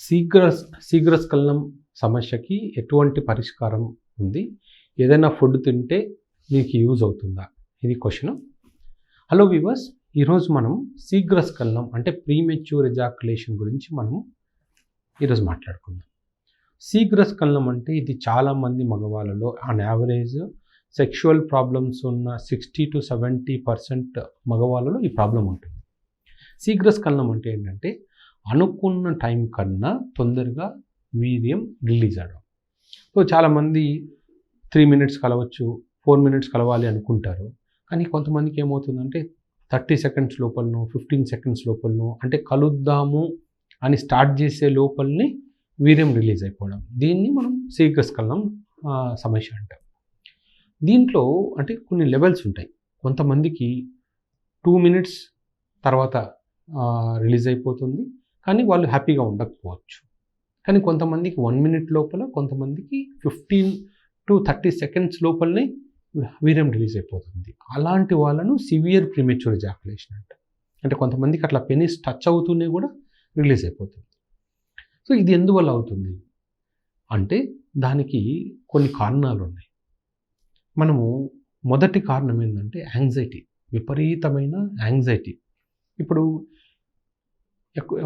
శీఘ్రస్ఖలనం సమస్యకి ఎటువంటి పరిష్కారం ఉంది? ఏదైనా ఫుడ్ తింటే మీకు యూజ్ అవుతుందా? ఇది క్వశ్చన్. హలో వ్యూవర్స్, ఈరోజు మనం శీఘ్రస్ఖలనం అంటే ప్రీమెచ్యూర్ ఎజాక్యులేషన్ గురించి మనం ఈరోజు మాట్లాడుకుందాం. శీఘ్రస్ఖలనం అంటే ఇది చాలామంది మగవాళ్ళలో ఆన్ యావరేజ్ సెక్షువల్ ప్రాబ్లమ్స్ ఉన్న 60 to 70% మగవాళ్ళలో ఈ ప్రాబ్లం ఉంటుంది. శీఘ్రస్ఖలనం అంటే ఏంటంటే అనుకున్న టైం కన్నా తొందరగా వీర్యం రిలీజ్ అవ్వడం. సో చాలామంది 3 minutes కలవచ్చు, 4 minutes కలవాలి అనుకుంటారు. కానీ కొంతమందికి ఏమవుతుందంటే 30 seconds లోపలనో 15 seconds లోపలనో అంటే కలుద్దాము అని స్టార్ట్ చేసే లోపలనే వీర్యం రిలీజ్ అయిపోవడం. దీన్ని మనం శీఘ్రస్ఖలనం సమస్య అంటాం. దీంట్లో అంటే కొన్ని లెవెల్స్ ఉంటాయి. కొంతమందికి 2 minutes తర్వాత రిలీజ్ అయిపోతుంది, కానీ వాళ్ళు హ్యాపీగా ఉండకపోవచ్చు. కానీ కొంతమందికి 1 minute లోపల, కొంతమందికి 15 to 30 seconds లోపలనే వీర్యం రిలీజ్ అయిపోతుంది. అలాంటి వాళ్ళను సివియర్ ప్రీమెచ్యూర్ ఎజాక్యులేషన్ అంటారు. అంటే కొంతమందికి అట్లా పెనిస్ టచ్ అవుతూనే కూడా రిలీజ్ అయిపోతుంది. సో ఇది ఎందువల్ల అవుతుంది అంటే దానికి కొన్ని కారణాలు ఉన్నాయి. మనము మొదటి కారణం ఏంటంటే యాంగ్జైటీ, విపరీతమైన యాంగ్జైటీ. ఇప్పుడు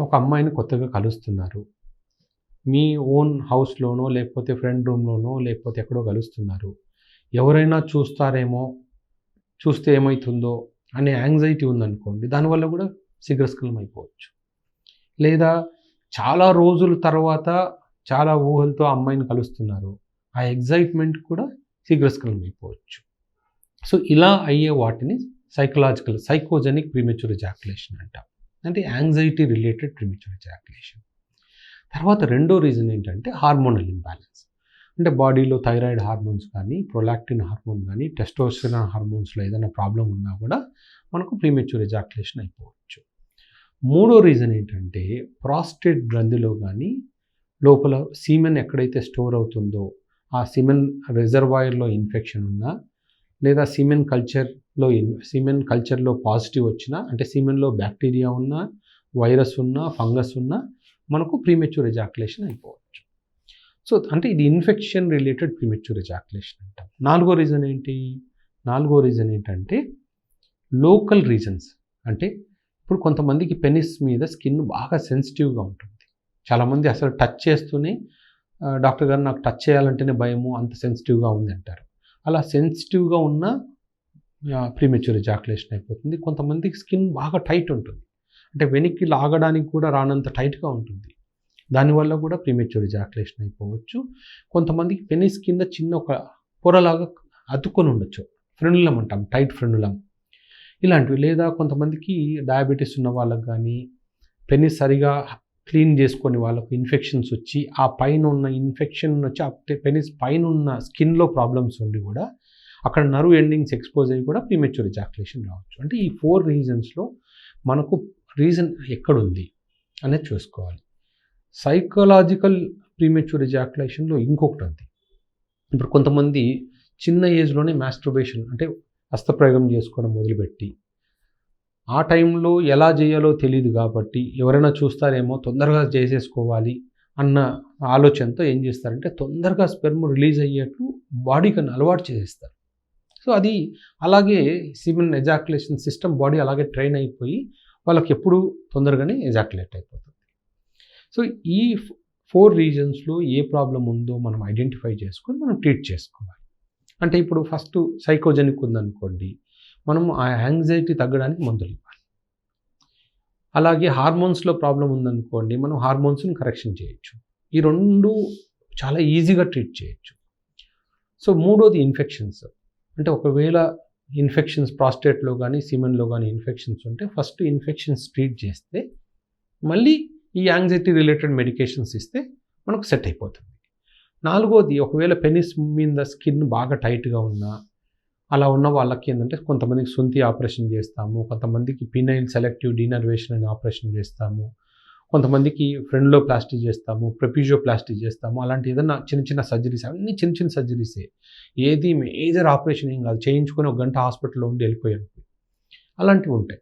ఒక అమ్మాయిని కొత్తగా కలుస్తున్నారు, మీ ఓన్ హౌస్లోనో లేకపోతే ఫ్రెండ్ రూమ్లోనో లేకపోతే ఎక్కడో కలుస్తున్నారు. ఎవరైనా చూస్తారేమో, చూస్తే ఏమవుతుందో అనే యాంగ్జైటీ ఉందనుకోండి, దానివల్ల కూడా శీఘ్రస్ఖలనం అయిపోవచ్చు. లేదా చాలా రోజుల తర్వాత చాలా ఊహలతో అమ్మాయిని కలుస్తున్నారు, ఆ ఎగ్జైట్మెంట్ కూడా శీఘ్రస్ఖలనం అయిపోవచ్చు. సో ఇలా అయ్యే వాటిని సైకోజెనిక్ ప్రీమెచ్యూర్ ఎజాక్యులేషన్ అంటాం. అంటే యాంగ్జైటీ రిలేటెడ్ ప్రీమెచ్యూర్ ఎజాక్యులేషన్. తర్వాత రెండో రీజన్ ఏంటంటే హార్మోనల్ ఇంబ్యాలెన్స్. అంటే బాడీలో థైరాయిడ్ హార్మోన్స్ కానీ, ప్రొలాక్టిన్ హార్మోన్ కానీ, టెస్టోస్టెరాన్ హార్మోన్స్లో ఏదైనా ప్రాబ్లం ఉన్నా కూడా మనకు ప్రీమెచ్యూర్ ఎజాక్యులేషన్ అయిపోవచ్చు. మూడో రీజన్ ఏంటంటే ప్రాస్టేట్ గ్రంథిలో కానీ లోపల సీమెన్ ఎక్కడైతే స్టోర్ అవుతుందో ఆ సీమెన్ రిజర్వాయర్లో ఇన్ఫెక్షన్ ఉన్నా, లేదా సీమెన్ కల్చర్లో పాజిటివ్ వచ్చినా, అంటే సీమెన్లో బ్యాక్టీరియా ఉన్నా, వైరస్ ఉన్నా, ఫంగస్ ఉన్నా మనకు ప్రీమెచ్యూర్ ఎజాక్యులేషన్ అయిపోవచ్చు. సో అంటే ఇది ఇన్ఫెక్షన్ రిలేటెడ్ ప్రీమెచ్యూర్ ఎజాక్యులేషన్ అంటాం. నాలుగో రీజన్ ఏంటంటే లోకల్ రీజన్స్. అంటే ఇప్పుడు కొంతమందికి పెనిస్ మీద స్కిన్ బాగా సెన్సిటివ్గా ఉంటుంది. చాలామంది అసలు టచ్ చేస్తూనే డాక్టర్ గారు నాకు టచ్ చేయాలంటేనే భయము, అంత సెన్సిటివ్గా ఉంది అంటారు. అలా సెన్సిటివ్గా ఉన్న ప్రీమెచ్యూర్ ఎజాక్యులేషన్ అయిపోతుంది. కొంతమందికి స్కిన్ బాగా టైట్ ఉంటుంది, అంటే వెనక్కి లాగడానికి కూడా రానంత టైట్గా ఉంటుంది. దానివల్ల కూడా ప్రీమెచ్యూర్ ఎజాక్యులేషన్ అయిపోవచ్చు. కొంతమందికి పెనిస్ కింద చిన్న ఒక పొరలాగా అతుక్కొని ఉండొచ్చు, ఫ్రెనులం అంటాం, టైట్ ఫ్రెనులం ఇలాంటివి. లేదా కొంతమందికి డయాబెటీస్ ఉన్న వాళ్ళకి కానీ, పెనిస్ సరిగా క్లీన్ చేసుకొని వాళ్ళకు ఇన్ఫెక్షన్స్ వచ్చి ఆ పైన ఉన్న ఇన్ఫెక్షన్ వచ్చి ఆ పెనిస్ పైన ఉన్న స్కిన్లో ప్రాబ్లమ్స్ ఉండి కూడా అక్కడ నర్వ్ ఎండింగ్స్ ఎక్స్పోజ్ అయ్యి కూడా ప్రీమెచ్యూర్ ఎజాక్యులేషన్ రావచ్చు. అంటే ఈ 4 రీజన్స్లో మనకు రీజన్ ఎక్కడుంది అనేది చూసుకోవాలి. సైకలాజికల్ ప్రీమెచ్యూర్ ఎజాక్యులేషన్లో ఇంకొకటి ఉంది. ఇప్పుడు కొంతమంది చిన్న ఏజ్లోనే మాస్టర్బేషన్ అంటే హస్తప్రయోగం చేసుకోవడం మొదలుపెట్టి, ఆ టైంలో ఎలా చేయాలో తెలియదు కాబట్టి ఎవరైనా చూస్తారేమో తొందరగా చేసేసుకోవాలి అన్న ఆలోచనతో ఏం చేస్తారంటే తొందరగా స్పెర్మ్ రిలీజ్ అయ్యేట్లు బాడీకి అలవాటు చేసేస్తారు. సో అది అలాగే సీమెన్ ఎజాక్యులేషన్ సిస్టమ్ బాడీ అలాగే ట్రైన్ అయిపోయి వాళ్ళకి ఎప్పుడు తొందరగానే ఎజాక్యులేట్ అయిపోతుంది. సో ఈ 4 రీజన్స్లో ఏ ప్రాబ్లం ఉందో మనం ఐడెంటిఫై చేసుకొని మనం ట్రీట్ చేసుకోవాలి. అంటే ఇప్పుడు ఫస్ట్ సైకోజెనిక్ ఉందనుకోండి, మనం ఆ యాంగ్జైటీ తగ్గడానికి మందులు ఇవ్వాలి. అలాగే హార్మోన్స్లో ప్రాబ్లం ఉందనుకోండి, మనం హార్మోన్స్ని కరెక్షన్ చేయొచ్చు. ఈ 2 చాలా ఈజీగా ట్రీట్ చేయొచ్చు. సో మూడోది ఇన్ఫెక్షన్స్. అంటే ఒకవేళ ఇన్ఫెక్షన్స్ ప్రాస్టేట్లో కానీ సీమెన్లో కానీ ఇన్ఫెక్షన్స్ ఉంటే ఫస్ట్ ఇన్ఫెక్షన్స్ ట్రీట్ చేస్తే మళ్ళీ ఈ యాంగ్జైటీ రిలేటెడ్ మెడికేషన్స్ ఇస్తే మనకు సెట్ అయిపోతుంది. నాలుగోది ఒకవేళ పెనిస్ మీద స్కిన్ బాగా టైట్గా ఉన్నా, అలా ఉన్న వాళ్ళకి ఏంటంటే కొంతమందికి సొంతి ఆపరేషన్ చేస్తాము, కొంతమందికి పీనైల్ సెలెక్టివ్ డీనర్వేషన్ అని ఆపరేషన్ చేస్తాము, కొంతమందికి ఫ్రెండ్లోప్లాస్టీ చేస్తాము, ప్రెపిజియోప్లాస్టీ చేస్తాము. అలాంటి ఏదైనా చిన్న సర్జరీస్, అన్నీ చిన్న సర్జరీసే, ఏది మేజర్ ఆపరేషన్ ఏం కాదు, చేయించుకొని 1 గంట హాస్పిటల్లో ఉండి వెళ్ళిపోయాం, అలాంటివి ఉంటాయి.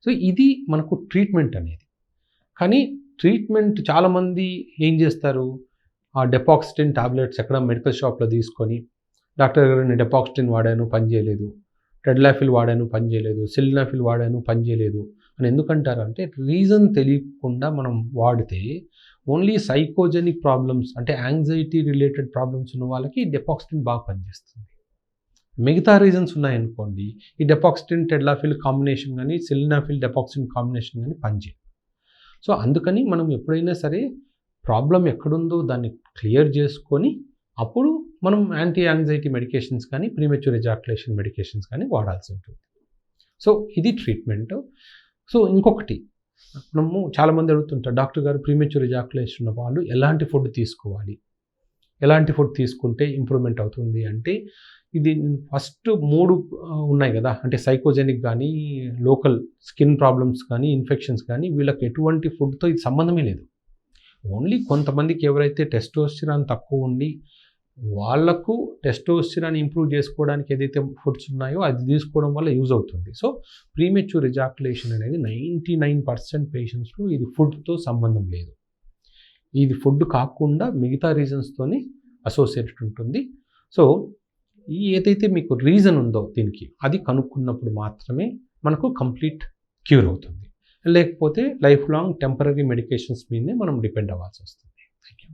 సో ఇది మనకు ట్రీట్మెంట్ అనేది. కానీ ట్రీట్మెంట్ చాలామంది ఏం చేస్తారు, ఆ డెపాక్సిటిన్ టాబ్లెట్స్ ఎక్కడ మెడికల్ షాప్లో తీసుకొని, డాక్టర్ గారు నేను డెపాక్సిటిన్ వాడాను పనిచేయలేదు, టెడ్లాఫిల్ వాడాను పనిచేయలేదు, సిల్డనాఫిల్ వాడాను పనిచేయలేదు అని ఎందుకంటారు అంటే, రీజన్ తెలియకుండా మనం వాడితే ఓన్లీ సైకోజెనిక్ ప్రాబ్లమ్స్ అంటే యాంగ్జైటీ రిలేటెడ్ ప్రాబ్లమ్స్ ఉన్న వాళ్ళకి డెపాక్సిటిన్ బాగా పనిచేస్తుంది. మిగతా రీజన్స్ ఉన్నాయనుకోండి, ఈ డెపాక్సిటిన్ టెడ్లాఫిల్ కాంబినేషన్ కానీ సిల్డనాఫిల్ డెపాక్సిటిన్ కాంబినేషన్ కానీ పనిచేయదు. సో అందుకని మనం ఎప్పుడైనా సరే ప్రాబ్లం ఎక్కడుందో దాన్ని క్లియర్ చేసుకొని అప్పుడు మనం యాంటీ యాంగ్జైటీ మెడికేషన్స్ కానీ ప్రీమెచ్యూర్ ఎజాక్యులేషన్ మెడికేషన్స్ కానీ వాడాల్సి ఉంటుంది. సో ఇది ట్రీట్మెంట్. సో ఇంకొకటి మనము చాలామంది అడుగుతుంటారు, డాక్టర్ గారు ప్రీమెచ్యూర్ ఎజాక్యులేషన్ ఉన్న వాళ్ళు ఎలాంటి ఫుడ్ తీసుకోవాలి, ఎలాంటి ఫుడ్ తీసుకుంటే ఇంప్రూవ్మెంట్ అవుతుంది అంటే, ఇది ఫస్ట్ 3 ఉన్నాయి కదా, అంటే సైకోజెనిక్ కానీ లోకల్ స్కిన్ ప్రాబ్లమ్స్ కానీ ఇన్ఫెక్షన్స్ కానీ వీళ్ళకి ఎటువంటి ఫుడ్తో ఇది సంబంధమే లేదు. ఓన్లీ కొంతమందికి ఎవరైతే టెస్టోస్టిరాన్ తక్కువ ఉండి వాళ్ళకు టెస్టోస్టిరాన్ ఇంప్రూవ్ చేసుకోవడానికి ఏదైతే ఫుడ్స్ ఉన్నాయో అది తీసుకోవడం వల్ల యూజ్ అవుతుంది. సో ప్రీమెచ్యూర్ ఎజాక్యులేషన్ అనేది 99% పేషెంట్స్లో ఇది ఫుడ్తో సంబంధం లేదు. ఇది ఫుడ్ కాకుండా మిగతా రీజన్స్తోనే అసోసియేటెడ్ ఉంటుంది. సో ఏదైతే మీకు రీజన్ ఉందో దీనికి అది కనుక్కున్నప్పుడు మాత్రమే మనకు కంప్లీట్ క్యూర్ అవుతుంది. లేకపోతే లైఫ్ లాంగ్ టెంపరరీ మెడికేషన్స్ మీదనే మనం డిపెండ్ అవ్వాల్సి వస్తుంది. Thank you.